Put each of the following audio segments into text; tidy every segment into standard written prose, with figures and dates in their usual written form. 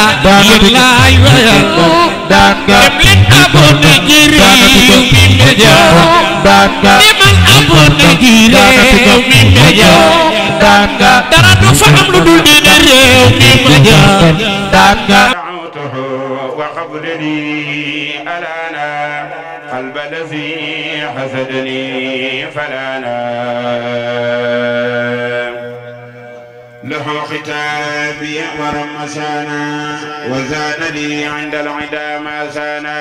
yàllaay wayal demlen abonné ji réew mi média demal abonné ji réew mi média dara du fa am lu dul diine réew mi média دعوته وقبل لي ألانا قلب الذي حسدني فلانا له ختابي ورمسانا وزاد لي عند العدا ما سانا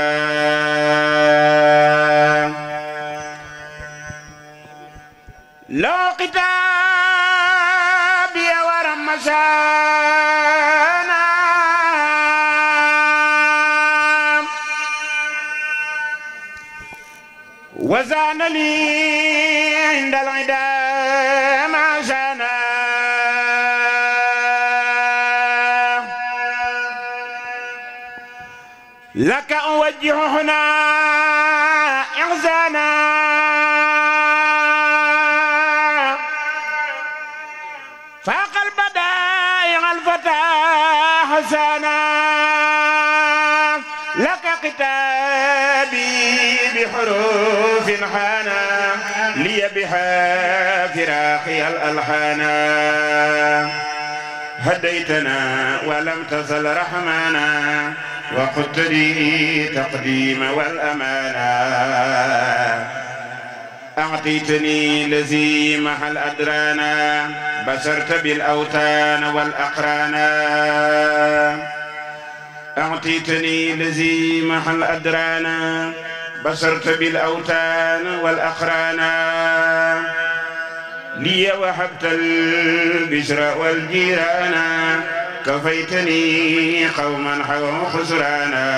له ختابي ورمسانا وزان لي عند العدا ما زانا لك أوجه هنا إحزانا فاق البدائع الفتى حسانا لك كتابي بحروف حانا لي بها فراقي الألحانا هديتنا ولم تزل رحمانا وقلت لي تقديم والأمانة أعطيتني الذي محل أدرانا بشرت بالأوتان والأقرانا أعطيتني الذي محل أدرانا بشرت بالأوتان والأقرانا لي وهبت البشر والجيرانا كفيتني قوما حووا خسرانا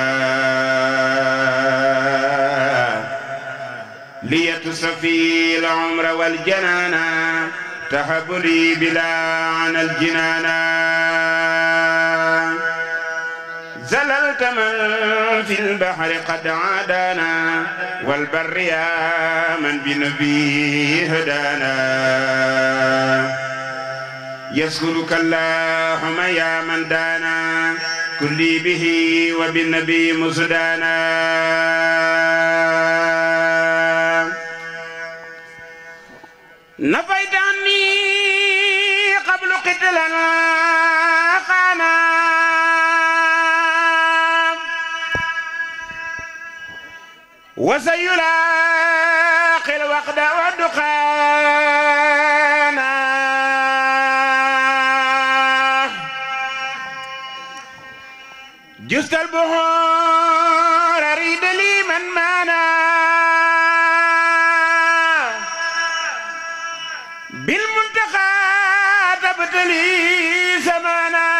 لي تصفي العمر والجنانا تهب لي بلا عن الجنانا زللت من في البحر قد عادانا والبر يا من بنبي هدانا يسكرك اللهم يا من دانا كلي به وبالنبي مسدانا نفيت عني قبل قتلنا قانا وسيلاقي الوقت والدخانا جست البحور أريد لي من مانا بالمنتقى تبتلي زمانا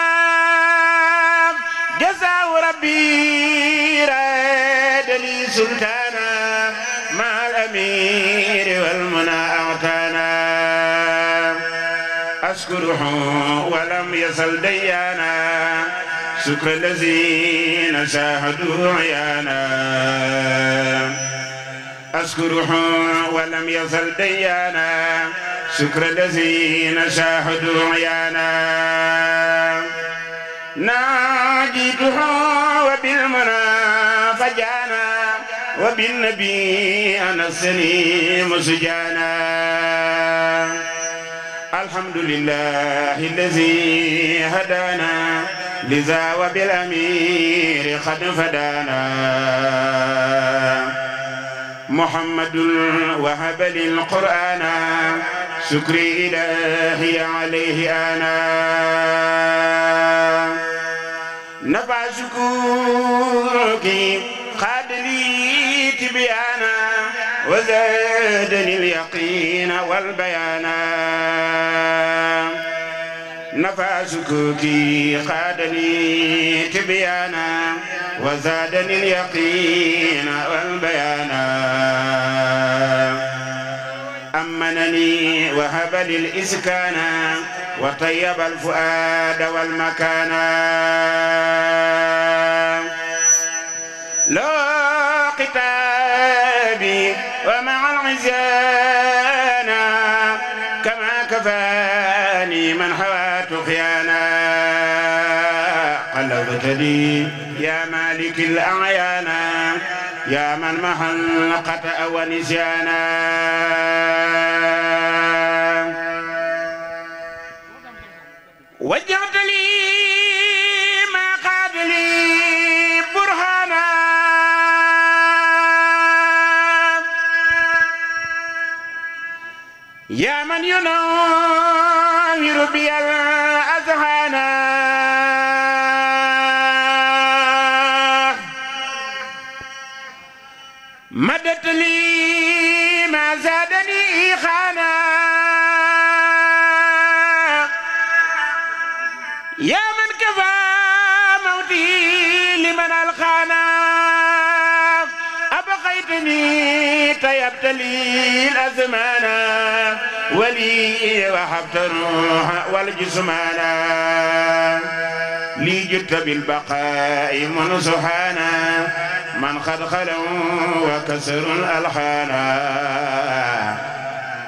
جزاء ربي راد لي سلطانا مع الأمير والمنى أعتانا أشكره ولم يزل ديانا شكر الذين شاهدوا عيانا أشكره ولم يزل ديانا شكر الذين شاهدوا عيانا ناجيته وبالمنى فجانا وبالنبي أنسني مسجانا الحمد لله الذي هدانا لذا وبالأمير قد فدانا محمد وهب لي القرآن شكري إلهي عليه أنا نفع شكرك قاد لي تبيانا وزادني اليقين والبيانا نفع شكوكي قادني تبيانا وزادني اليقين والبيانا أمنني وهب لي الإسكان وطيب الفؤاد والمكان لو كتابي ومع العزيانا كما كفاني من حوى طغيانا قلبت لي يا مالك الأعيان يا من محل قطأ ونسيانا وجهت لي ما قاد لي برهانا يا من ينور بي الأذهان مدت لي ما زادني خانا يا من كفى موتي لمن الخانا أبقيتني طيبت لي الأزمان ولي وحبت الروح والجسمانا لي جدت بالبقاء منصحانا من قد خلوا وكسروا الألحانا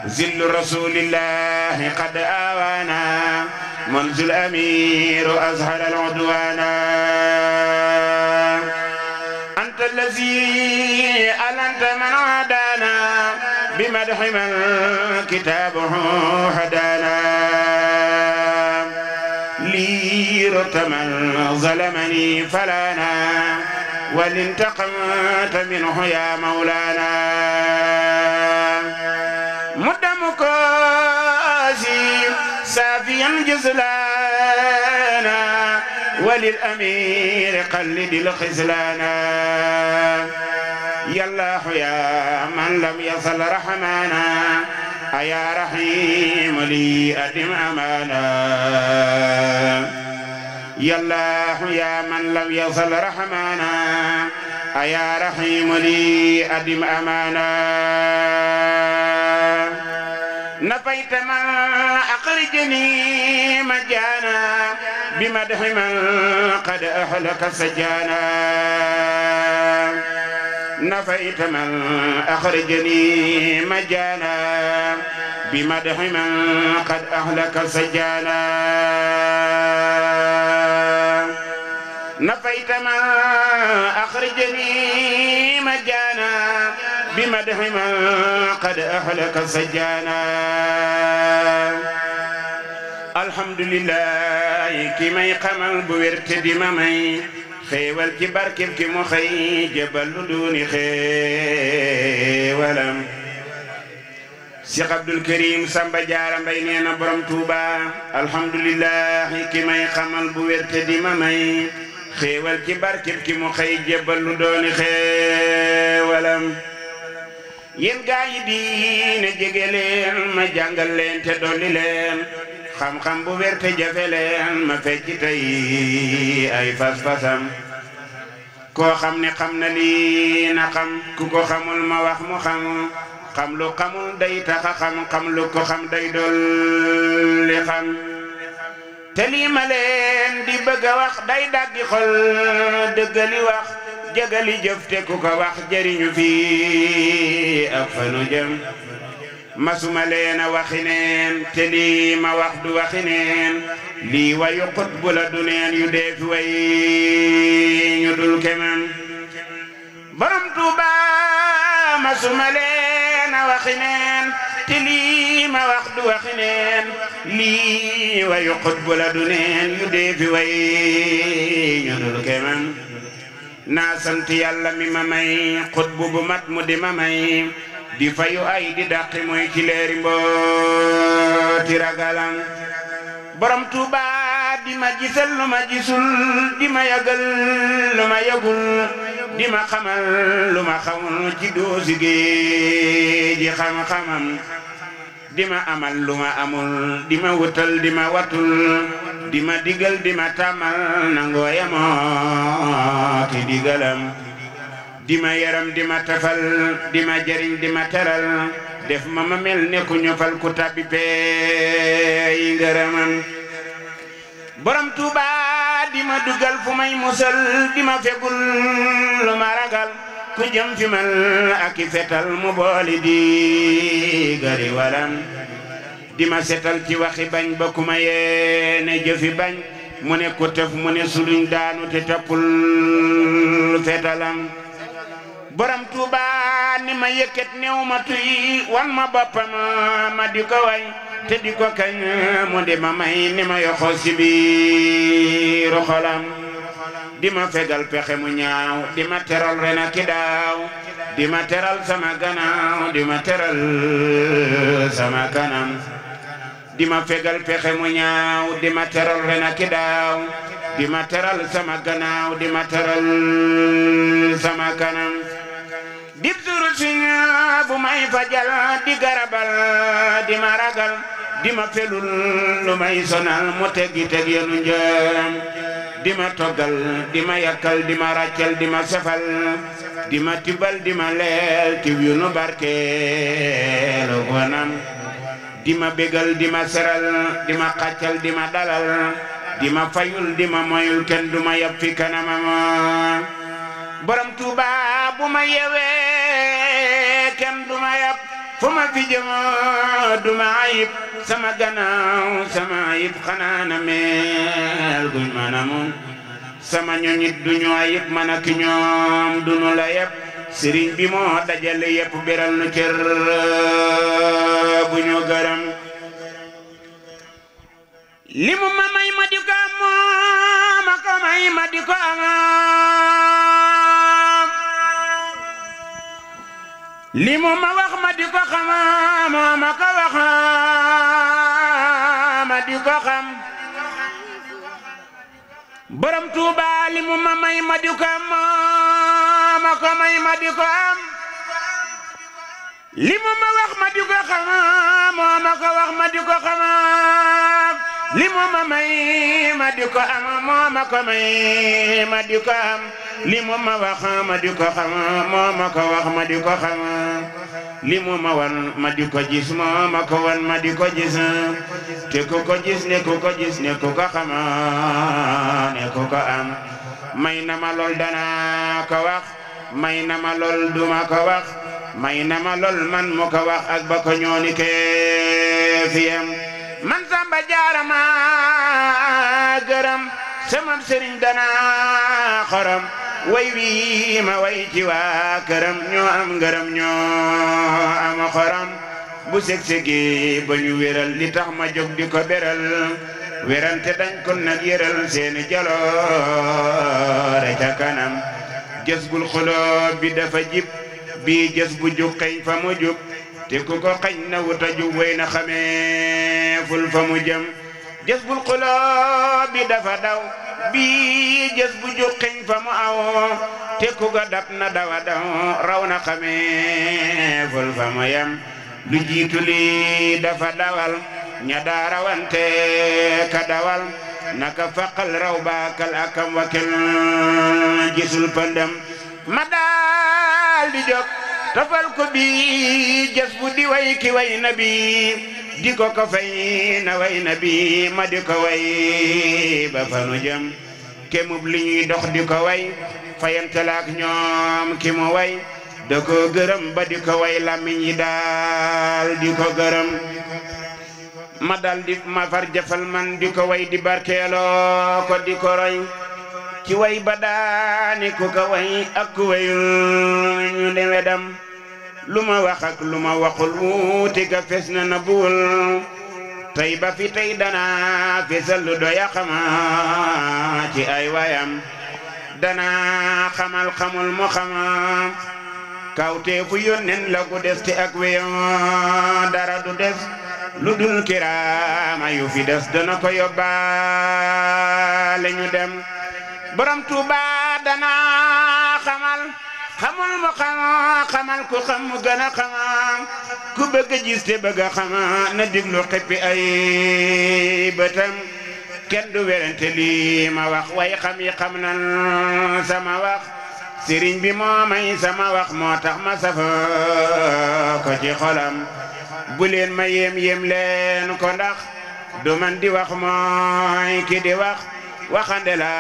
زل رسول الله قد آوانا منذ الأمير أزهر العدوانا أنت الذي ألنت من عادانا بمدح من كتابه هدانا لي رت من ظلمني فلانا ولانتقمت منه يا مولانا مدمك سافيا جزلانا وللأمير قلد الخزلانا يا الله يا من لم يصل رحمانا أيا رحيم لي أدم أمانا يا الله يا من لم يصل رحمانا أيا رحيم لي أدم أمانا نفيت من أخرجني مجانا بمدح من قد أهلك سجانا نفيت من أخرجني مجانا بمدح من قد أهلك سجانا نفيت من أخرجني مجانا بمدح من قد أهلك سجانا الحمد لله كي ما يقمل بورت دي مامي خيوال كي باركب كي مخي جبل دوني خيوالم Cheikh Abdul Karim Samba Diarra Mbaye nee na borom Touba alhamdulillah ki may xamal bu werte di ma may xéewal ci barkeb ki mu xëy jébbal lu dooni xéewalam yéen gaa yi diine jege leen ma jàngal leen te dolli leen xam-xam bu werte jafe leen ma fecc tey ay fas-fasam koo xam ne xam na lii na xam ku ko xamul ma wax mu xam xam lu xamul day taxa xam lu ko xam day dolli xam te lii ma leen di bëgg a wax day daggi xol dëggali wax jëgali jëf te ku ko wax jëriñu fii ak fanu jëm masuma leen a waxi neen te lii ma wax du waxi neen lii wayu xut bu la du neen yu dee fi way ñu dul kemam borom Tuuba masuma leen a waxi neen te lii ma wax du waxi neen lii wayu xut bu la du neen yu dee fi way ñu dul kemam naa sant yàlla mi ma may xut bu mat mu di ma may di fayu ay di dàqi mooy ci leeri mbooti ragalam borom Tuuba di ma gisal lu ma gisul di ma yagal lu ma yagul di ma xamal lu ma xamul ci doosi géeji xam-xamam di ma amal lu ma amul di ma wutal di ma watul di ma digal di ma tàmmal nangoo yemoo ki digalam di ma yaram di ma tafal di ma jariñ di ma teral def ma mel ne ku ñu fal ku tabbi peey ngërëmam borom Tuuba di ma dugal fu may musal di ma fegul lu ma ragal ku jëm fi mal ak i fetal mu booli di gari walam di ma setal ci waxi bañ ba ku ma yeene jëfi bañ mu ne ko tëf mu ne suluñ daanu te toppul fetalam borom Tuuba ni ma yëkkat néew ma tuy wan ma boppam ma di ko way te di ko kañ mu di ma may ni ma yoxoo si biiru xolam di ma fegal pexe mu ñaaw di ma teral ren ak daaw di ma teral sama gannaaw di ma teral sama kanam di ma fegal pexe mu ñaaw di ma teral ren ak daaw di ma teral sama gannaaw di ma teral sama kanam dib suru siña bu may fajal di garabal di ma ragal di ma felul lu may sonal mu teggi teg yenu njëm di ma toggal di ma yakkal di ma ràccal di ma sefal di ma tibal di ma leel tiw yu nu barkeelu gonam di ma bégal di ma seral di ma xàccal di ma dalal di ma fayul di ma moyul kenn du ma yab fi kanamam borom Tuuba bu ma yewee kenn du ma yab fu ma fi jëm du ma ayib sama gannaaw sama ayib xanaa na mel guñ mën a moom sama ñoñit du ñu ayib man ak ñoom du nu la yeb sëriñ bi moo dajale yëpp beral nu cër bu ñu gërëm li mu ma may ma di ko am ma ko may ma di ko am li mu ma wax ma di ko xam moo ma ko wax ma di ko xam borom Tuuba li mu ma may ma di ko am ma ko may ma di ko am li mu ma wax ma di ko xam moo ma ko wax ma di ko xam li mu ma may ma di ko am moo ma ko may ma di ko am li mu ma wax ma di ko xam moo ma ko wax ma di ko xam li mu ma wan ma di ko gis moo ma ko wan ma di ko gis te ku ko gis ne ku ko gis ne ku ko xam ne ku ko am may na ma lool dana ko wax may na ma lool duma ko wax may na ma lool man mu ko wax ak ba ko ñooni ke fiyam man Samba Jaara ma gërëm sama sëriñ dana xorom way wi ma way ci waa këram ñoo am ngërëm ñoo am xorom bu seg-segi ba ñu wéral li tax ma jóg di ko beral werante dañ ko nag yëral seeni jaloore ca kanam jës bul xuloo bi dafa jib bii jës bu jug xeñ fa mu jub te ku ko xañ na wuta jub way na xamee ful fa mu jëm jës bul xuloo bi dafa daw bii jës bu jug xeñ fa mu aw te ku ko dab na dawa daw raw na xamee ful fa mu yem lu jiitu li dafa dawal ña daarawante ka dawal naka faqal raw baakal akam wakil gisul pandam ma daal di jóg tofal ko bi jës bu di way ki way na bi di ko ko fay na way na bi ma di ko way ba fanu jëm kemub li ñuy dox di ko way fayantalaak ñoom ki mu way da ko gërëm ba di ko way làmmiñ yi daal di ko gërëm ma dal di ma far jafal man di ko way di barkeeloo ko di ko roy ci way ba daani ku ko way ak ku wayul ñu ne wedam lu ma wax ak lu ma waxul wuute ga fes na na buul tey ba fi tey dana fesal lu doya xama ci ay wayam dana xamal xamul mu xama kawte fu yónneen la ku des te ak weyam dara du des lu dul kiraama yu fi des dana ko yóbbaale ñu dem borom Tuuba dana xamal xamul mu xamal ku xam mu gën a xamal ku bëgg a gis te bëgg a xamal na diglu xippi ay bëtam kenn du werante lii ma wax way xam yi xam nan sama wax sëriñ bi moo may sama wax moo tax ma safa ko ci xolam bu leen ma yem leen ko ndax du man di wax mooy ki di wax waxande la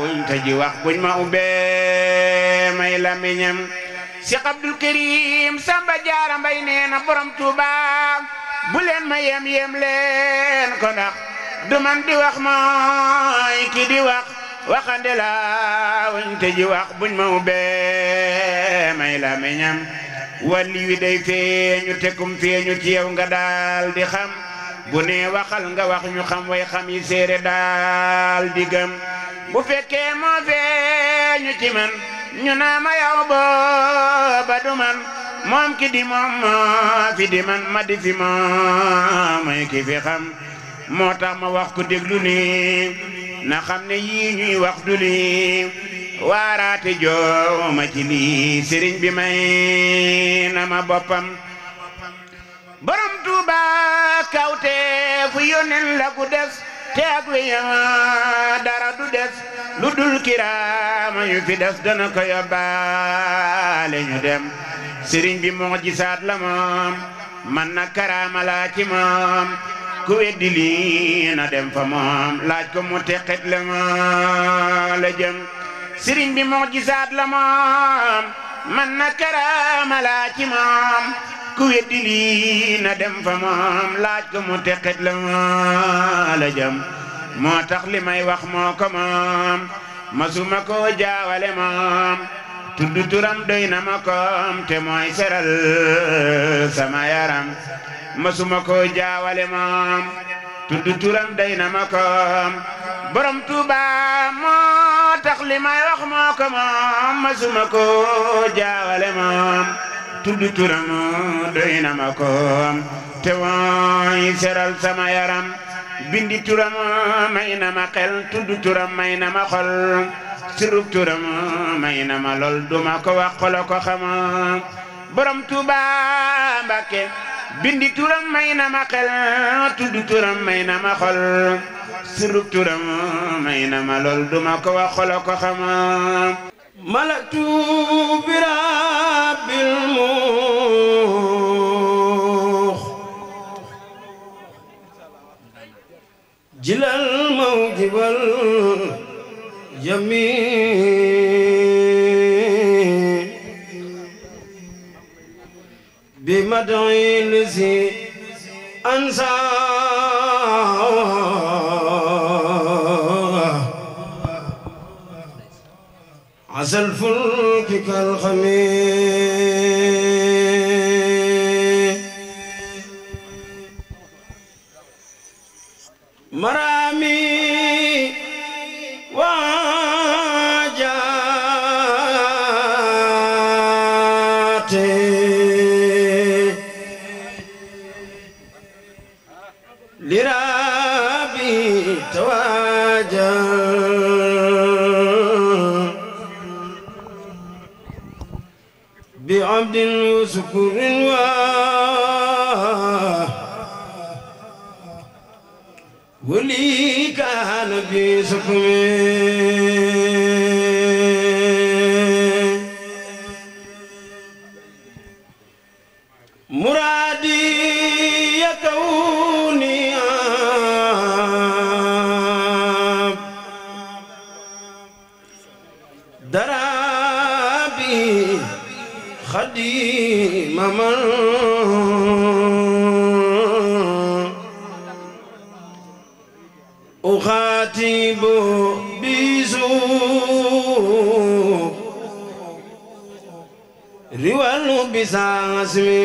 wuñ ta ji wax buñ ma ubbee may lamiñam Cheikh Abdul Karim Samba Jaara Mbay nee na borom Tuuba bu leen ma yem leen ko ndax du man di wax mooy ki di wax waxande la wuñ te ji wax buñ ma ubbee may la meñam wali wi day feeñu tekum feeñu ci yow nga daal di xam bu ne waxal nga wax ñu xam way xam yi séere daal di gëm bu fekkee moo feeñu ci man ñu naa ma yow booba du man moom ki di moom moo fi di man ma di fi moom mooy ki fi xam moo tax ma wax ko déglu ni na xam ne yii ñuy wax du li waaraate jooma ci lii sëriñ bi may na ma boppam borom Tuuba kawte fu yónneen la ku des te ak wéyam dara du des lu dul kiraama yu fi des dana ko yóbbaale ñu dem sëriñ bi mujisaat la moom man na karaama laa ci moom ku weddi lii na dem fa moom laaj ko mu teqet la ma la jëm sëriñ bi mujisaat la moom man na karaama laa ci moom ku weddi lii na dem fa moom laaj ko mu teqet la ma la jëm moo tax li may wax moo ko moom masuma ko jaawale moom tuddu turam doy na ma koom te mooy seral sama yaram masuma ko jaawale moom tuddu turam doy na ma koom borom Tuuba moo tax li may wax moo ko moom masuma ko jaawale moom tuddu turam doy na ma koom te mooy seral sama yaram bindi turam may na ma xel tuddu turam may na ma xol sirub turam may na ma lool duma ko wax xolo ko xama borom Tuuba Mbàkke bindi turam may na ma xel tuddu turam may na ma xol sirub turam may na ma lool duma ko wax xolo ko xama malaktu bi rabbil mux jilal mawjibal جميل بمدعي لزي أنسى عسى الفلك كالخميل مرامي لربي تواجه بعبد وسكر ولي كان بسكر مرادي يكوني درابي خديم من أخاتب بسوء riwal bisasmi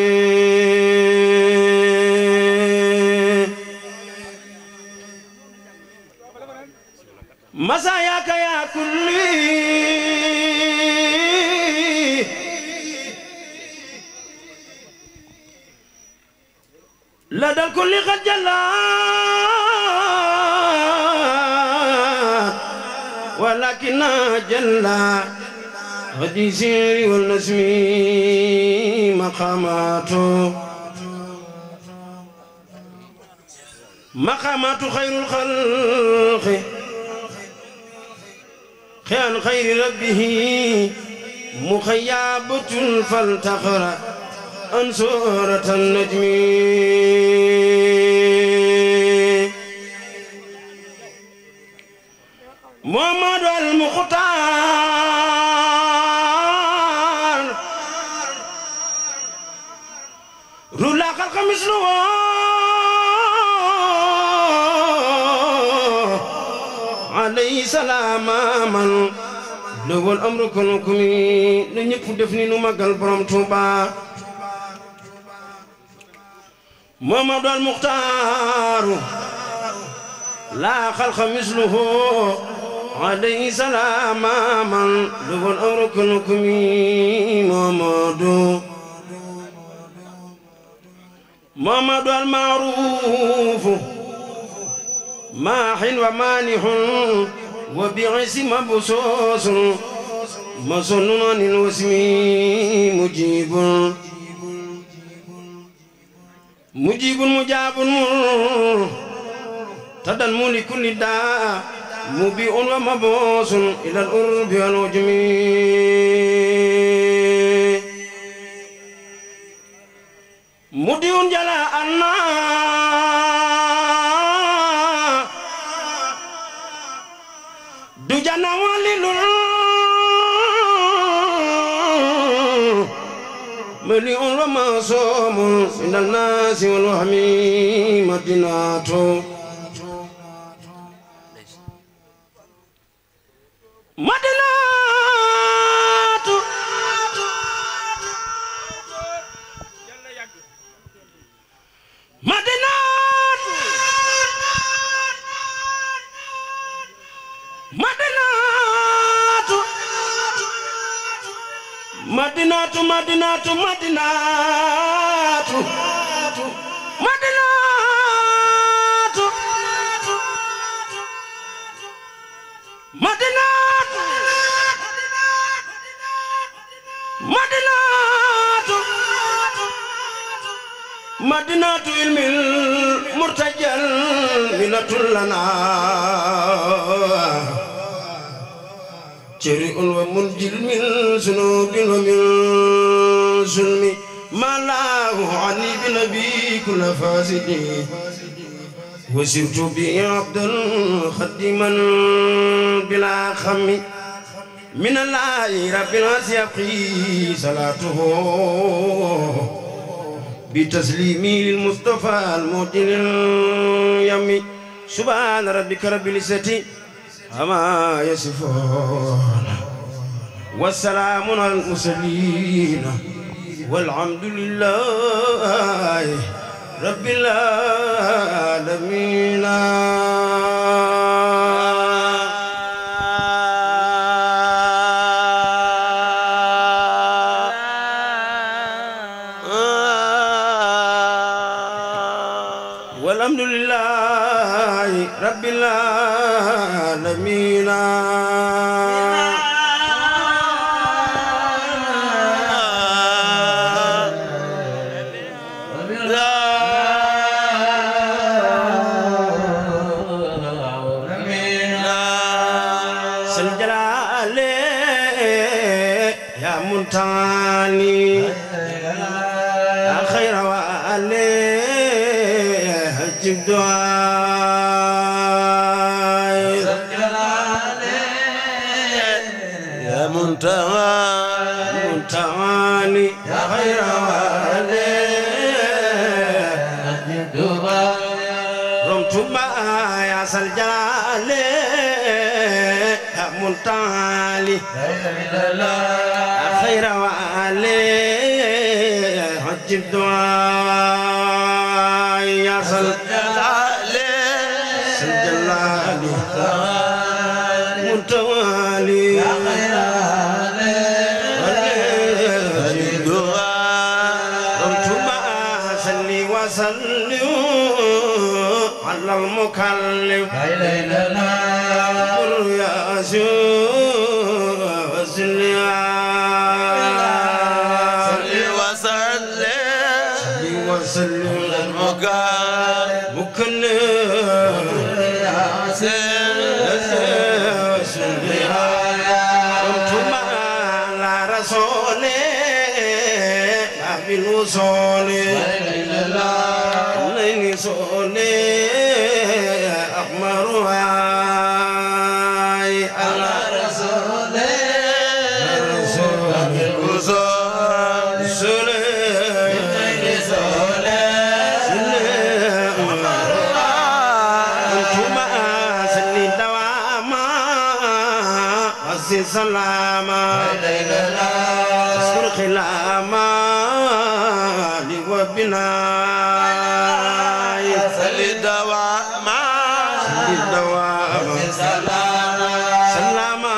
masayaka ya kulli ladal kulli qad jalla walakin jalla حديثي والنسمي مقامات خير الخلق خيان خير ربه مخيابة فلتقرأ عن سورة النجم محمد المختار رولا خلق مثله سلام من لو الأمر كنكم لنيب دفني نمغل برام توبا محمد المختار لا خلق مثله عليه سلام من لو الأمر كنكم محمد المعروف ماح ومانح وبعز مبسوس مصنون عن الوسم مجيب مجاب تدنم لكل داء مبيء ومبوس إلى الأرب والوجم مديون جلاء دجنا ولل مليء ومعصوم من الناس والوهم مدينة مدينة علم المرتجل منة لنا جريء ومنجل من ذنوب ومن ظلم ما له عني بنبي كل فاسد وسرت به عبدا خدما بلا خم من الله رب الناس يبقي صلاته بتسليمي للمصطفى المعطي اليمي سبحان ربك رب العزة عما يصفون والسلام على المرسلين والحمد لله رب العالمين والحمد لله رب العالمين سنجلال يا منتاني يا خير وعلي هجب دعاي يا منتاني يا خير وعلي هجب دعاي رمت ما يا سنجلال منتالي خير وعلي حجب دعاء يا سجلالي منتوالي يا خير حجب دعاء رمتما صلي وسلم على المكلف يا صلي وسلم مكلف يا صلي انتم على رسولي بالوصول لين صولي احمر أسي سلاما أسر خلاما لوبناي سلي دواما سلي دواما سلاما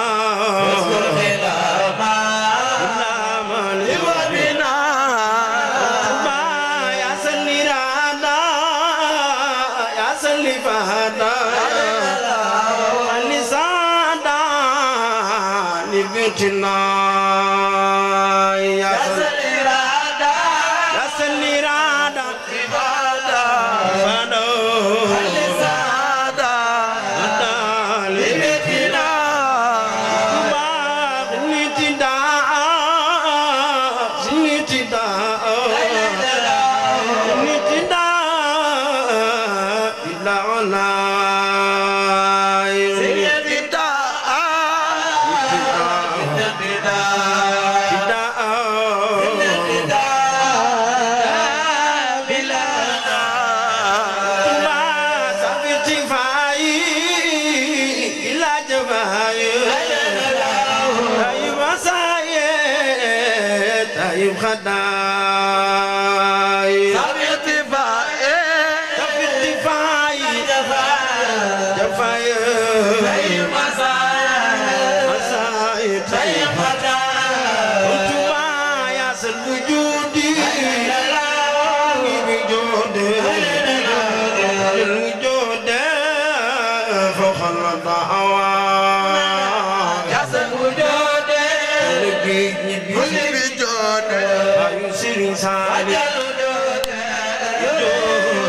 أسر خلاما سلاما لوبناي يا سلي رادا يا سلي فهدا بيتنا يا سليرادا يا سليرادا فادا فادا لسادا لبيتنا باغ نتدا نتدا نتدا إلا أنا خداي سبيتي فاي سبيتي فاي جفاي اي مساي تاي خدا انتما يا سل وجودي الوجود فوق الدعوة يا سل وجود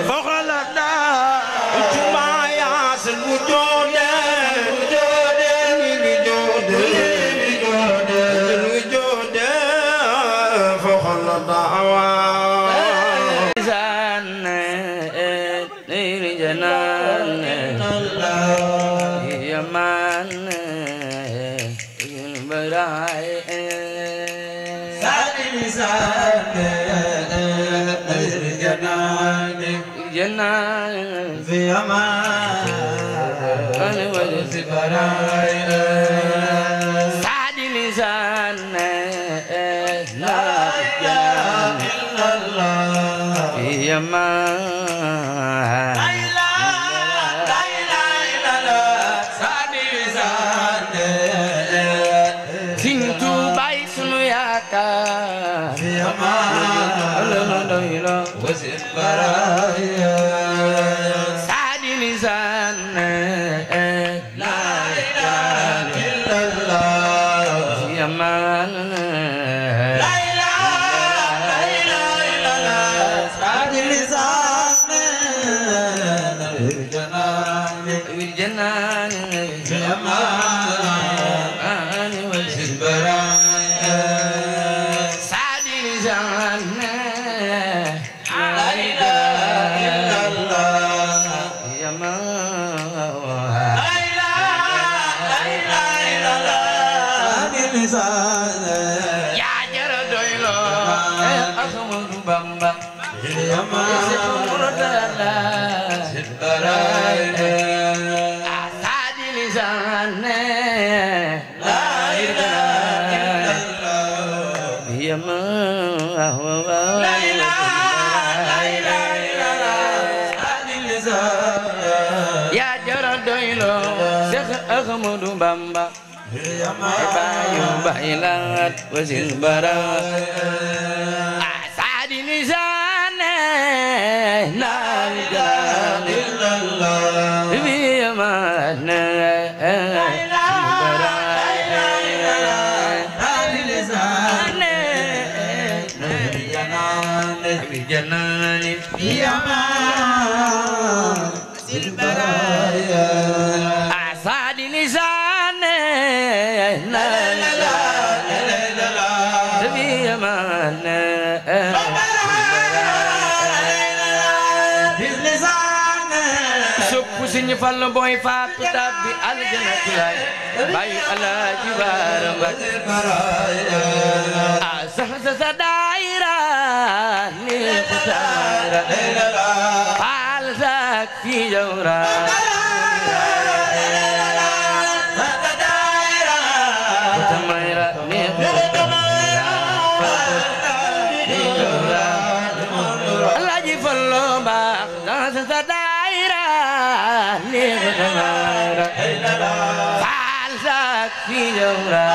فخلنا انتما يا سل وجود الوجود فخلنا الدعوة جنان في أمان أنا وجدت برايا سعد لسان لا إله إلا الله في أمان لا إله إلا الله سعد لسان سنتو بايس نياكا في أمان لا إله وزد برايا سعد لسان لا إله إلا الله في أمان لا إله إلا الله سعد لسان الجنان في أمان وزد برايا سعد لسان يا جرى دويلو أخمد بامبا يا ما سيد أسعد لسان لا إله إلا الله يا ما لا إله إلا الله أسعد لسان يا جرى دويلو أخمد بامبا بايو بايلات وزير برا أسعد لسان لا إله إلا الله في أمان لا إله إلا الله أسعد لسان في جنان في أمان البرايا أسعد لسان لا إله إلا الله في أمان سني فال بوي فات تابي الجنة كلاي باي على جبار برايا أسحس سدايرا نفتارا فالزاك في جورا لغدمارا فعلتك في جورا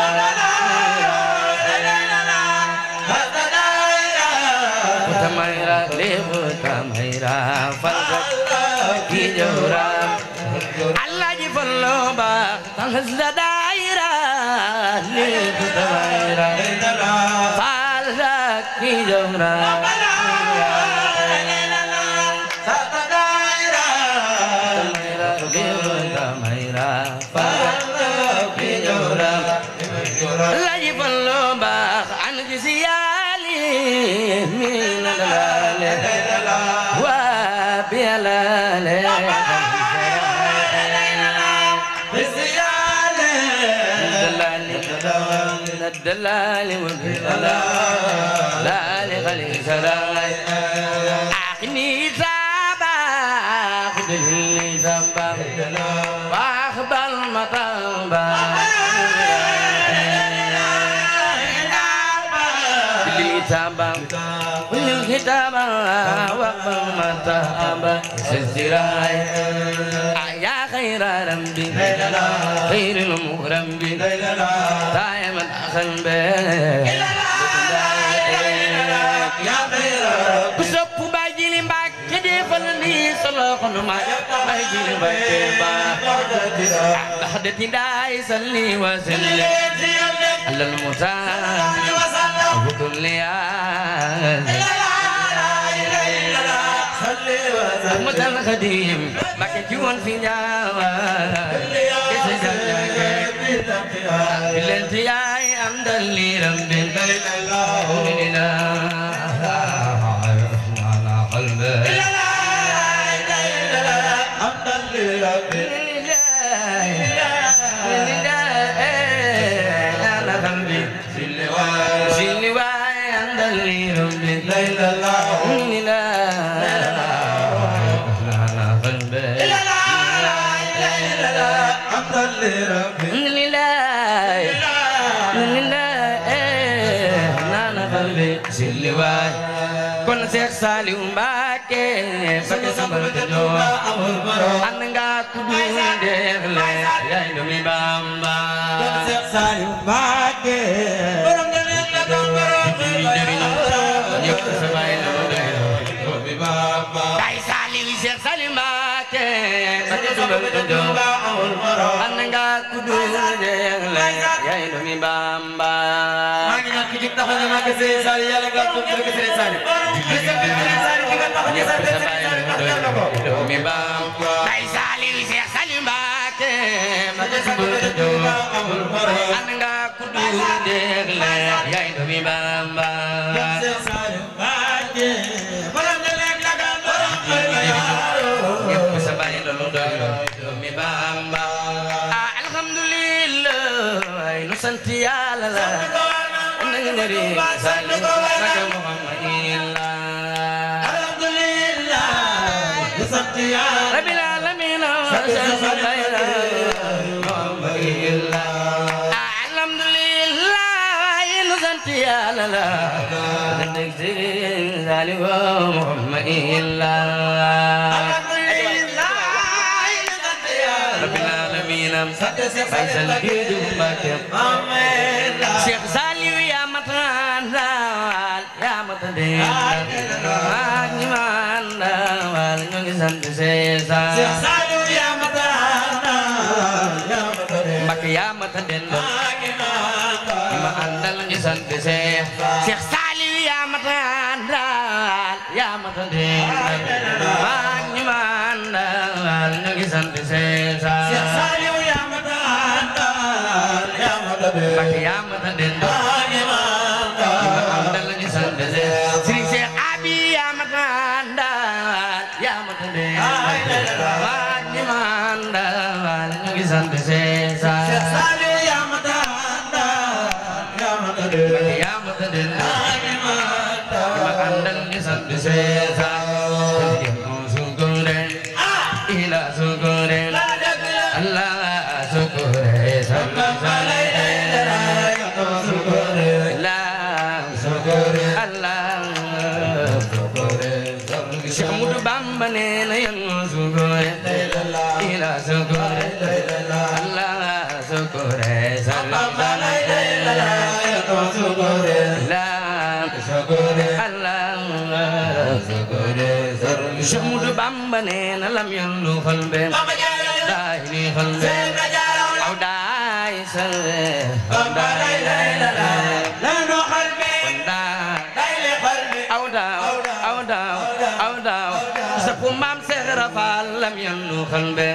تميرا لغدمارا فعلتك في جورا الله جفلو با تنهز دائرة لغدمارا فعلتك في جورا lagi perlu bah anu siali min dalale wa bialale siali dalale wa bialale khali salai akhni sabah khudil zambam wa akhbal matamba Sabang, kita waktu mata abah sesirai, ayah khairan rambi, khairul murambi, taiman akan ber. Kusup bagi limbak, jadi penulis solo konumai, bagi limbak tebak, ada tidak seli waseli, alal mutan. Mutal Khadim makin jual finjawa bilen tiai amdal lirambil ala qalbi amdal lirambil kon Seex Saaliw Mbàkke Mbàkke sambal jo an nga kudu degle yaay doomi Bamba kon Seex Saaliw Mbàkke borom ngene la doon borom ñepp sa baay la doomi Bamba kay Saaliw Seex Saaliw Mbàkke Mbàkke sambal jo an nga kudu degle yaay doomi Bamba ki jik taxaw na ma ke Sëriñ Saaliw yàlla nga ko ko Sëriñ Saaliw doomi Bamba Baay Saaliw Seex Saaliw Mbàkke Mbàkke sambal jo an nga kudu degle yaay doomi Bamba Seex Saaliw Mbàkke borom de leen lagal borom ñepp sa baay loolu doomi Bamba alhamdulillah nu sant Yàlla la Alhamdulillah Rabbil alamin Alhamdulillah nu sant Yàlla la Rabbil alamin Faisal Hidu Mbàkke Seex Saaliw ya matandawal ya matandawal ñi mandawal ñu ngi sant Seex Saaliw ya matandawal ya matandawal Mbàkke ya matandawal ma andal ñu sant Seex Saaliw ya matandawal ya matandawal ñi mandawal ñu ngi sant Seex Saaliw ya matandawal ya matandawal Mbàkke ya matandawal Sëriñ Seex Abi ya matandawal ya matandawal ñi mandawal ñu ngi sant Seex Saaliw ya matandawal ya matandawal ya matandawal ñi mandawal ñu sant Seex ila sukure Allah sukure Ahmadu Bamba nee na lam yallu qalbi daayni qalbi aw daay salwe aw daay lanu qalbi daayni qalbi aw daaw sapu maam Seex Rafal lam yallu qalbi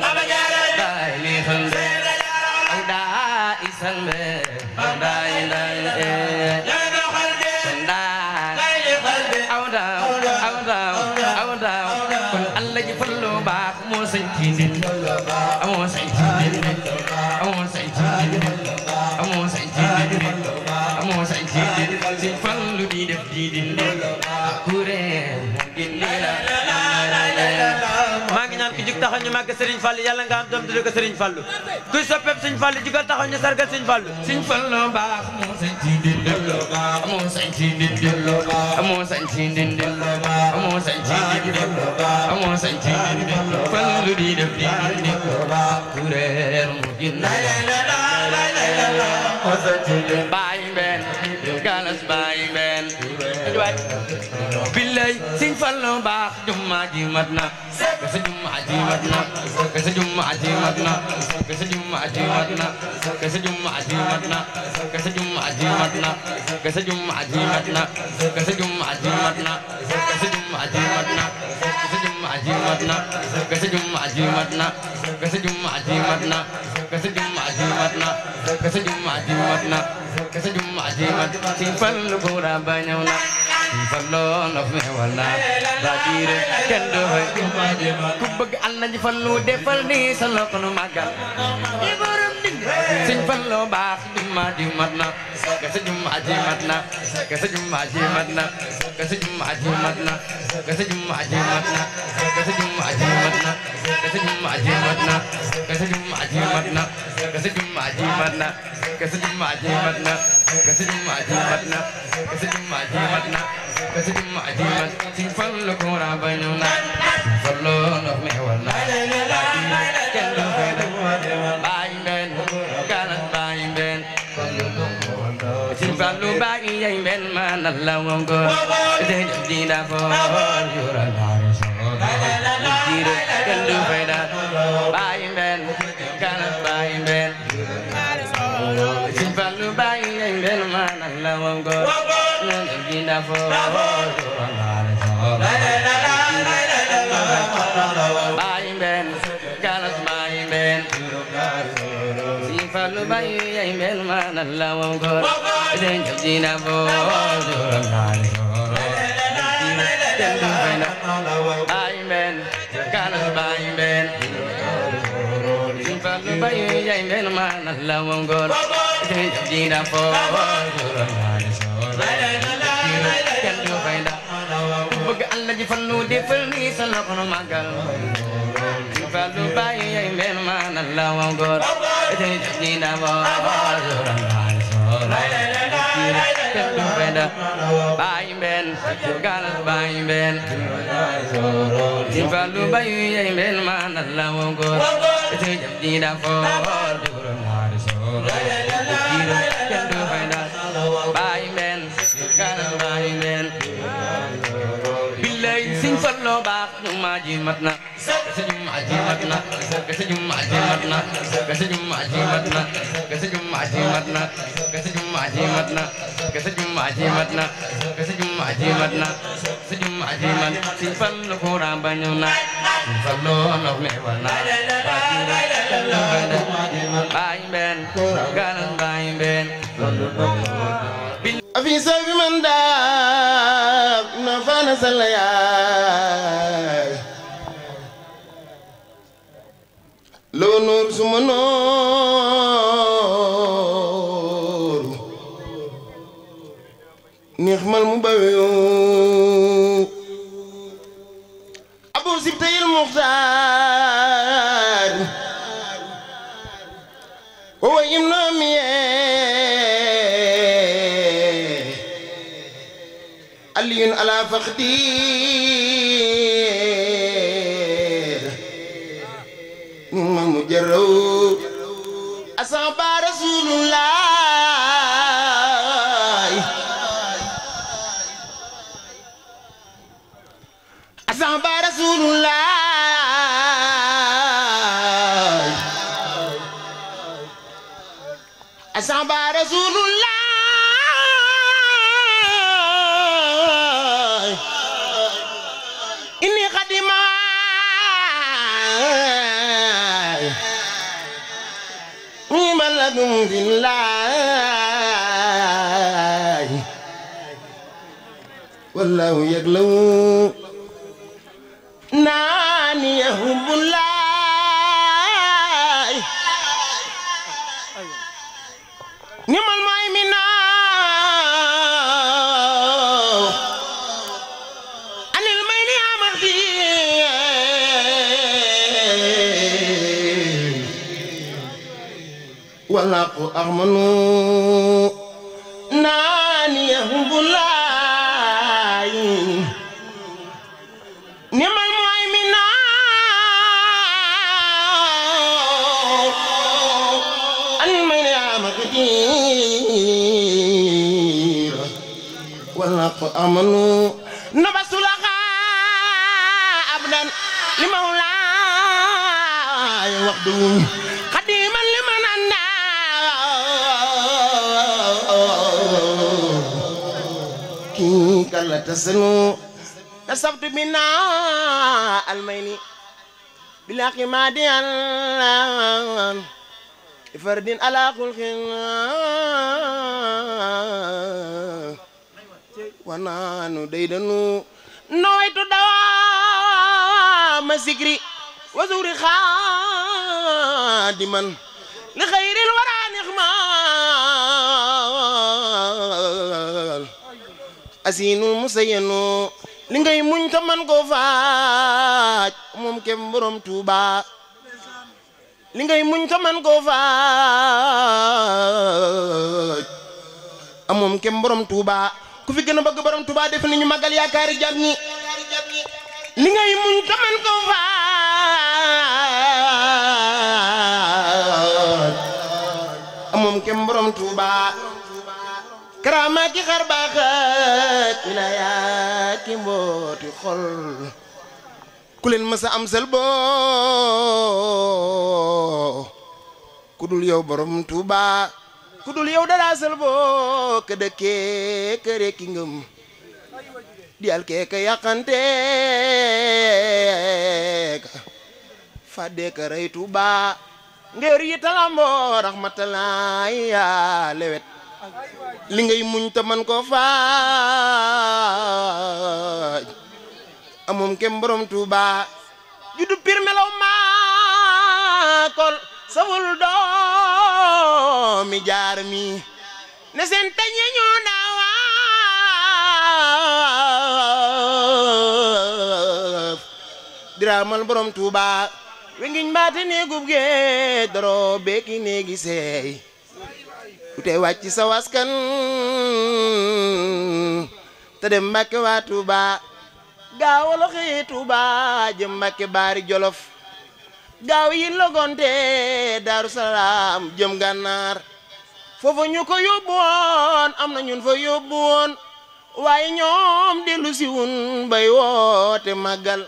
daayni qalbi aw daay salwe aw daay lanu qalbi aw daaw kon Allah ji fallu baax moo sañ ci nit amoo sañ ci nit amoo sañ ci nit amoo sañ ci nit amoo sañ ci nit si fallu di def di dindi kuréel dindi la maa ngi ñaan ki jug taxaw ñu màgg Serigne Fall yàlla nga am doom tudde ko Serigne Fallu kuy soppeeb Serigne Fall jugal taxaw ñu sargal Serigne Fallu Serigne Fallu baax moo sañ ci nit amoo sañ ci nit amoo sañ ci nit amoo sañ ci nit amoo sañ ci nit fallu di def di dindi kuréel mu dindi baay mbeen galas baay mbeen billay Serigne Fallu baax jumma ji mat na kasa jumma ji mat na kasa jumma ji mat na kasa jumma ji mat na kasa jumma ji mat na kasa jumma ji mat na kasa jumma ji mat na kasa jumma ji mat na kasa jumma ji mat na kasa jumma ji mat na kasa jumma ji mat na kasa jumma ji mat na kasa jumma ji mat na kasa jumma ji mat na kasa jumma ji mat Serigne Fallu góora ba ñëw na Serigne Fallu nof me wala ba diire kenn do ku bëgg Allah ji Fallu defal ni sa loxo nu màggal i borom dig Serigne Fallu baax jumma ji mat na kasa jumma ji mat na kasa jumma ji mat na kasa jumma ji mat na kasa jumma ji mat na kasa jumma ji mat na kasa jumma ji mat na kasa jumma ji mat na kasa jumma ji mat na kasa jumma ji mat na kasa jumma ji mat na kasa jumma ji mat na kasa jumma ji mat Serigne Fallu ko ra ba ñëw na Serigne Fallu ndox mi war na kenn du fay baay mbeen galas baay mbeen Serigne Fallu baay yay mbeen ma na la wongo te di da fo yura laare so dire kenn du fay da baay mbeen galas baay mbeen Serigne Fallu baay yay mbeen ma na la wongo di da fo yura laare so baay mbeen galas baay mbeen Serigne Fallu baay yay mbeen ma na la wongo te di da fo yura laare so baay mbeen galas baay mbeen Serigne Fallu baay yay mbeen ma na la wongo te di da fo yura laare so kenn du fay da ku bëgg Allah ji Fallu defal ni sa loxo nu màggal Serigne Fallu baay yay mbeen ma na la wongo te di da fo yura laare so kenn du fay da baay mbeen galas baay mbeen Serigne Fallu baay yay mbeen ma na la wongo te di da fo yura laare so kenn du fay da baay mbeen galas baay mbeen billay Serigne Fallu baax jumma ji mat na kasa jumma ji mat na kasa jumma ji mat na kasa jumma ji mat na kasa jumma ji mat na kasa jumma ji mat na kasa jumma ji mat na kasa jumma ji mat na kasa jumma ji mat Serigne Fallu ko ra ba ñëw na Serigne Fallu ndox mi war na baay mbeen galas baay mbeen في سبب من داب نفانا سليا لو نور ثم نور نعم المبوي أبو سبتي المختار هو إمامي علي على فقدير مجرد أصاب رسول rasulullah asamba rasulullah asamba rasulullah inni khadima malakum fillah wallahu yaglaw nani yahubbullah nimal mu'mina anil mayli amarti walaqu ahmanu nani yahubbullah nimal mu'mina anil mayli amarti walaqu ahmanu nabasulaha abdan limawlaay waqdu khadiman liman anda ki kala tasnu nasabtu bina almayni bila qimadi al fardin ala khulqin wananu daydanu nawaitu dawa masikri wazuri khadiman li khairil wara nikhmal asinul musayyanu li ngay muñ ta man ko faaj moom kem borom Tuuba li ngay muñ ta man ko faaj moom kem borom Tuuba ku fi gën a bëgg borom Tuuba def ni ñu magal yaakaari jam ñi li ngay muñ ta man ko faaj moom kem borom Tuuba karama ki xar baaxat wilaya ki mbooti xol ku leen mësa am sel boo ku dul yow borom Tuuba ku dul yow dara sel boo ke dëkkee kere ki ngëm di al kee ka yàqante ka fàddee ka rey Tuuba ngir yi talamboo rahmatulaay yaa lewet li ngay muñ ta man ko faaj amoom kem borom Tuuba juddu pir melaw maakol sawul doomi jaar mi ne seen tañe ñoo daawaaf diraamal borom Tuuba we ngiñ mbaate neegub ge doro beeki neegi seey ute wàcc sa waskan te dem Mbàkke waa Tuuba gaawalo xëye Tuuba jëm Mbàkke baari Jolof gaaw yi logonte Daaru Salaam jëm Gànnaar foofu ñu ko yóbbu woon am na ñun fa yóbbu woon waaye ñoom dellu si wun bay woote màggal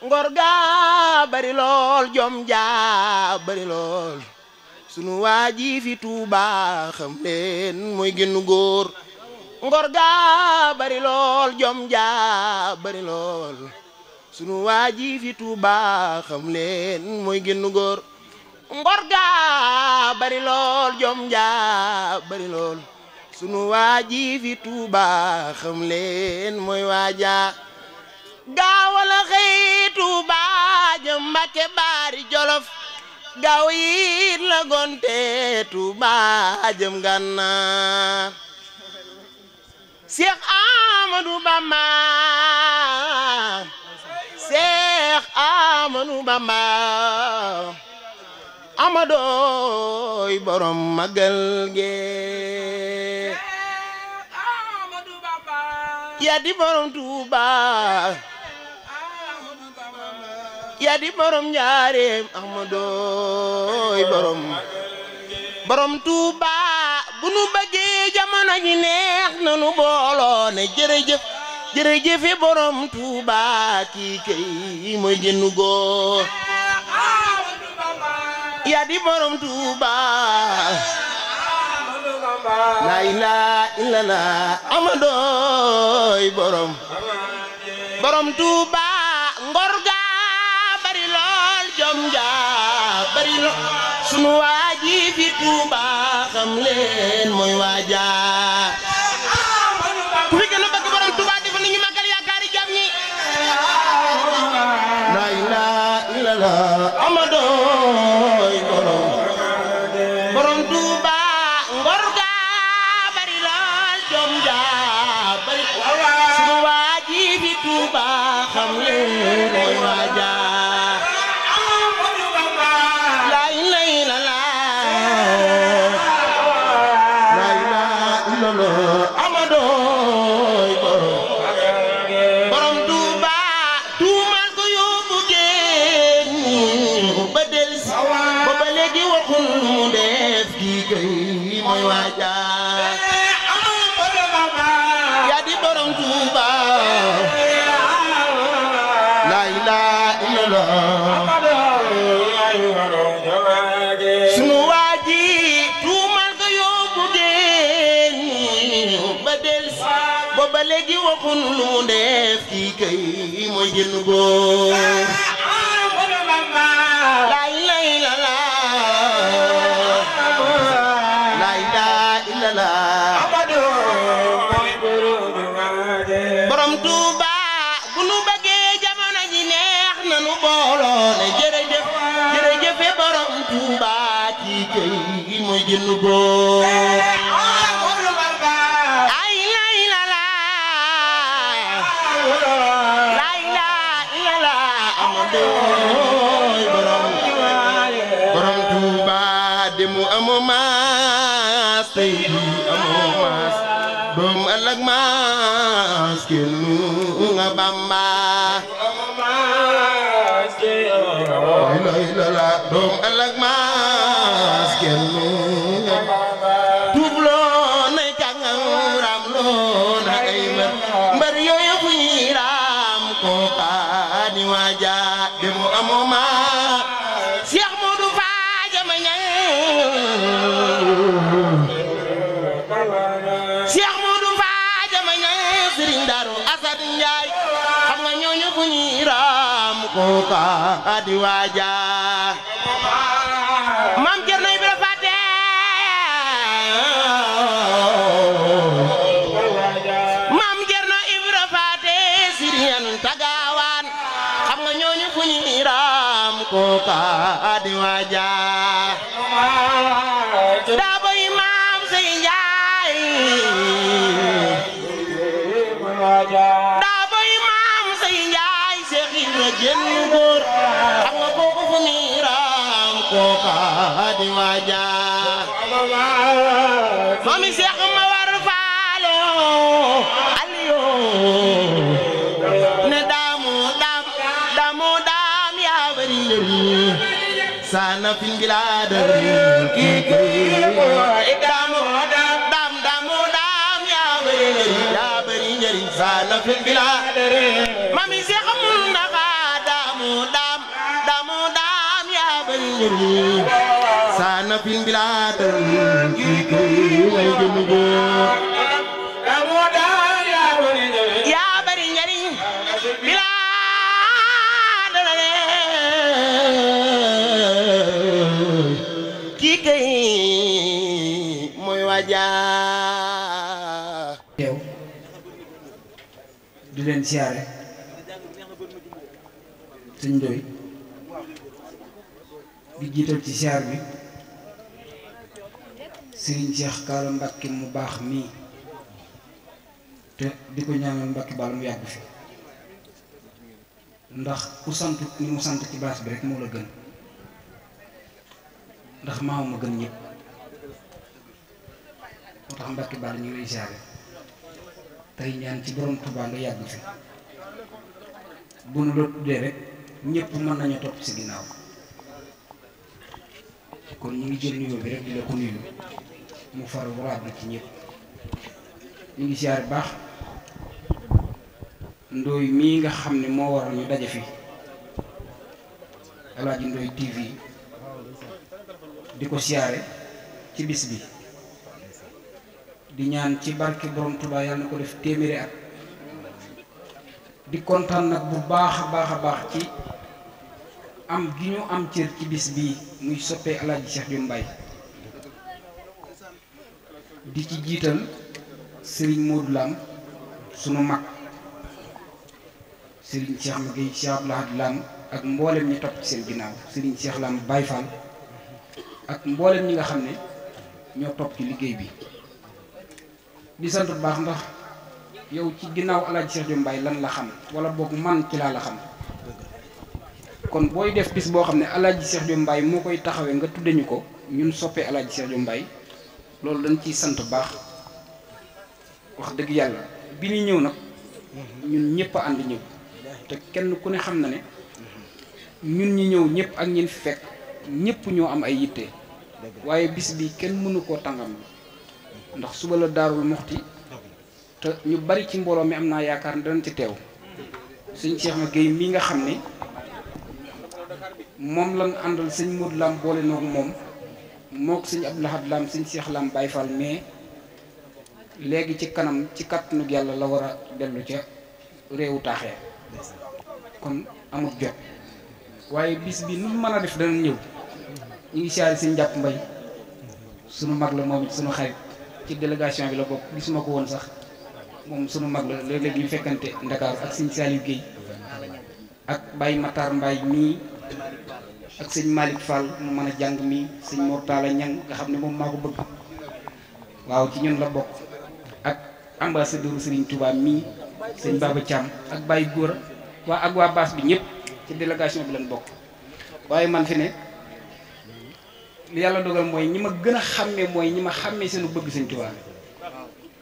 ngor gaa bari lool jom jaa bari lool sunu waaji fi Tuuba xam leen mooy génnu góor ngor gaa bari lool jom jaa bari lool sunu waaji fi Tuuba xam leen mooy génnu góor ngor gaa bari lool jom jaa bari lool sunu waaji fi Tuuba xam leen mooy waaja gaawala xëy Tuuba jëm Mbàkke baari Jolof gaaw yi la gonte Tuuba jëm Gànnaar Cheikh Amadou Bamba Cheikh Amadou Bamba Amadooy borom magal ge ya di borom Tuuba ya di borom Njaareem Ahmadooy borom borom Tuuba bu nu bëggee jamono ji neex nanu booloo ne jërëjëf jërëjëfe borom Tuuba kii kay mooy jënnu góor yaa di borom Tuuba la ilaha illallah amadooy borom Tuuba ngor ga bari lool jom ja bari lool sunu waaji fi Tuuba xam leen mooy waaja ku fi gën a bëgg borom Tuuba dafa ni ñu màggal yaakaari jam ñi la ilaha illallah amadooy borom Tuuba ngor ga bari lool jom ja bari sunu waaji fi Tuuba xam leen mooy waaja la ilaha illallah amadooy borom Tuuba tuumal ko yóbbu géej ba delsi ba léegi waxul mu def kii kay mooy waaja yaa di borom Tuuba la ilaha illallah sunu waaji tuumal ko yóbbu géej ba delsi ba léegi waxul lu mu def kii kay mooy jënd góor la ilaha illallah la ilaha illallah borom Tuuba bu nu bëggee jamono ji neex nanu booloo ne jërëjëf jërëjëfe borom Tuuba kii kay mooy jënd góor borom Tuuba demu amoo maas tey amoo maas doom ëllëg maas kenn nga Bamba la doom ëllëg maas kenn nga tuub loo nay kàngam raam loo na ay mbër yooyu fu ñuy raam kooka di waaja demu amoo maas Cheikh Modou Fadia ma ñang Cheikh Modou Fadia ma ñang Serigne Darou Assad Ndiaye xam nga ñooñu fu ñuy raam kooka di waaja Maam Cerno Ibra Faate Maam Cerno Ibra Faate Serigne Tagawaan xam nga ñooñu fu ñuy raam kooka di waaja daa boy Maam Sey Njaay daa boy Maam Sey Njaay Seex Ibra jënn góor xam nga kooku fu ñuy raam kooka di waaja mami Seex ma war faalo aliyo ne daamu daam yaa bari njëriñ sana fin bilaadar kii kay daamu daam yaa bari njëriñ sana fin bilaadar mami Seex mun na ka daamu daam yaa bari njëriñ sana fin bilaadar kii kay way jëmu góor yaa bari njëriñ kii kay mooy waaja yow di leen siyaare sëñ Ndoye di jiital ci siyaar bi Serigne Cheikh Kaala Mbacke mu baax mii te di ko ñaanal Mbacke baal mu yàgg fi ndax ku sant ni mu sant ci baas bi rek moo la gën ndax maamu ma gën ñëpp moo tax Mbacke baal ñu ngi lay siyaare tey ñaan ci borom Touba nga yàgg fi bu nu la tuddee rek ñëpp mën nañu topp ci ginnaaw kon ñu ngi jël nuyoo bi rek di la ko nuyu mu far waraat na ci ñëpp. ñu ngi siyaar baax Ndoye mii nga xam ne moo waral ñu daje fi Alaaji Ndoye TV di ko siyaare ci bis bi di ñaan ci barke borom Tuubaa yàlla na ko def téeméeri at di kontaan nag bu baax a baax a baax ci am gi ñu am cër ci bis bii muy soppee Alaaji Cheikh Jom Mbaye di ci jiital Serigne Modou Lam sunu mag Serigne Cheikh ma Gueye Cheikh Abdou Lahad Lam ak mboolem ñi topp ci seen ginnaaw Serigne Cheikh Lam Baye Fall ak mboolem ñi nga xam ne ñoo topp ci liggéey bi di sant bu baax ndax yow ci ginnaaw Alaaji Cheikh Jom Mbaye lan la xam wala boog man ci laa la xam kon booy def bis boo xam ne Alaaji Cheikh Jom Mbaye moo koy taxawee nga tudde ñu ko ñun soppee Alaaji Cheikh Jom Mbaye loolu dañ ciy sant baax wax dëgg yàlla bi ñuy ñëw nag ñun ñëpp a ànd ñëw te kenn ku ne xam na ne ñun ñi ñëw ñëpp ak ñin fi fekk ñëpp ñoo am ay yitte waaye bis bi kenn mënu koo tàngam ndax suba la Daarul Muxti te ñu bari ci mbooloo mi am naa yaakaar ne danañ ci teew sëñ Cheikh ma Gueye mi nga xam ne moom lan àndal sëñ Modou Lam boole noog moom mook sëñ Abdou Lahad Lam sëñ Cheikh Lam Baye Fall mais léegi ci kanam ci kàttanug yàlla la war a dellu ca réewu taaxee kon amut jot waaye bis bi nu mën a def dana ñëw ñu ngi siyaari sëñ Jàpp Mbay sunu mag la moom sunu xarit ci délégation bi la bokk gisuma ko woon sax moom sunu mag la léeg-léeg ñu fekkante Ndakaaru ak sëñ Saliou Guèye ak Baye Matar Mbaye mii ak sëñ Malick Fall mu mën a jàng mii sëñ Mortala Ñang nga xam ne moom maa ko bëgg waaw ci ñun la bokk ak ambassadeur Serigne Touba mii sëñ Baba Thiam ak Baye Góora waa ak waa baas bi ñëpp ci délégation bi lañ bokk waaye man fi ne li yàlla dogal mooy ñi ma gën a xàmmee mooy ñi ma xàmmee seenu bëgg sëñ Touba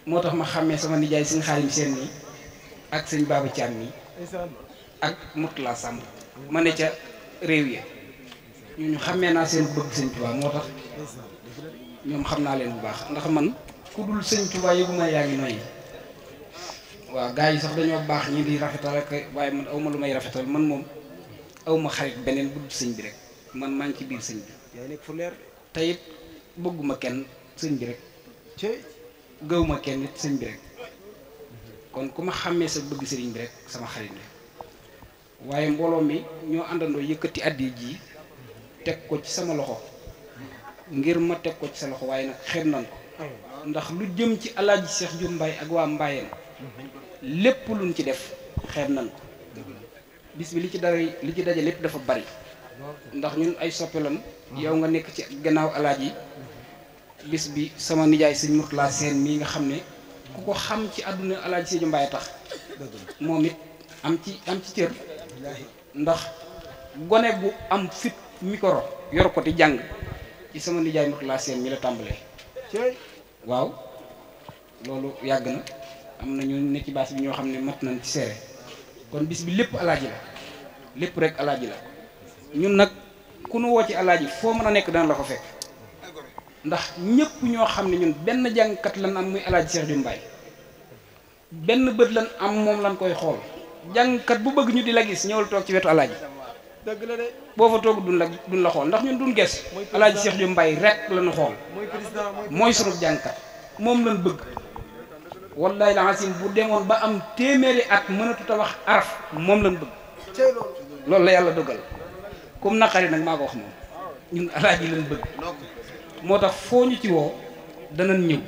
moo tax ma xàmmee sama nijaay sëñ Xaalim Seen nii ak sëñ Baba Thiam nii ak Moutala Samb ma ne ca réew yi ñu xàmmee naa seen bëgg sëñ Touba moo tax ñoom xam naa leen bu baax ndax man ku dul sëñ Touba yëguma yaa ngi noyyi waaw gars yi sax dañoo baax ñi di rafetal ak waaye man awma lu may rafetal man moom awma xarit beneen bu dul sëñ bi rek man maa ngi ci biir sëñ bi yaa nekk fu leer te it bëgguma kenn sëñ bi rek gëwuma kenn it sëñ bi rek kon ku ma xàmmee sa bëgg sëriñ bi rek sama xarit la waaye mbooloo mi ñoo àndandoo yëkkati addi ji teg ko ci sama loxo ngir ma teg ko ci sa loxo waaye nag xeeb nañ ko ndax lu jëm ci Alaaji Cheikh Jom Mbaye ak waa Mbayeen lépp luñ ci def xeeb nañ ko bis bi li ci daje lépp dafa bari ndax ñun ay soppe lan yow nga nekk ci gannaaw alaaji bis bi sama nijaay sëñ Mourtala Seen mii nga xam ne ku ko xam ci àdduna Alaaji Cheikh Jom Mbaye tax moom it am ci cër ndax gone gu am fit micro yor ko di jàng ci sama nijaay Mourtala Seen mi la tàmbalee waaw loolu yàgg na am na ñu ne ci baas bi ñoo xam ne mat nañ ci seere kon bis bi lépp alaaji la lépp rek alaaji la ñun nag ku nu woo ci alaaji foo mën a nekk dana la fa fekk ndax ñëpp ñoo xam ne ñun benn jàngkat lan am muy Alaaji Cheikh Jom Mbaye benn bët lan am moom lan koy xool jàngkat bu bëgg ñu di la gis ñëwal toog ci wetu alaaji dëgg la de boo fa toog duñ la xool ndax ñun duñ ges Alaaji Cheikh Jom Mbaye rek lañu xool mooy sunu jàngkat moom lañ bëgg wallahi la asim bu demoon ba am téeméeri at mënatut a wax araf moom lañ bëgg loolu la yàlla dogal comme naqari nag maa ko wax moom ñun alaaji lañ bëgg moo tax foo ñu ci woo danañ ñëw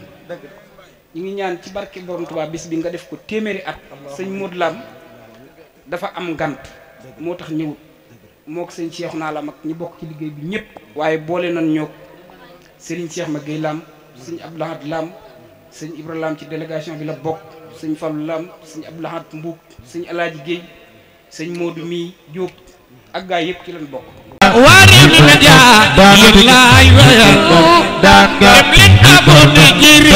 ñu ngi ñaan ci barke borom Tuubaa bis bi nga def ko téeméeri at sëñ Modou Lam dafa am ngant moo tax ñëwut moo ko sëñ Cheikh naa la mag ñu bokk ci liggéey bi ñëpp waaye boole nañ ñoo Serigne Cheikh ma Gueye Lam sëñ Abdou Lahad Lam sëñ Ibra Lam ci délégation bi la bokk sëñ Fallou Lam sëñ Abdou Lahad Mbuub sëñ Alaaji Gueye sëñ Modou mii Diop ak gaa yëpp ci lañ bokk wari mi ja lillahi wa danga lim abone jiri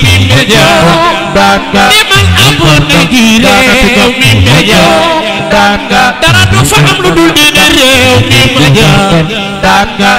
mi meja danga liman abone jiri mi meja danga dara du fa am lu dul di rew mi meja danga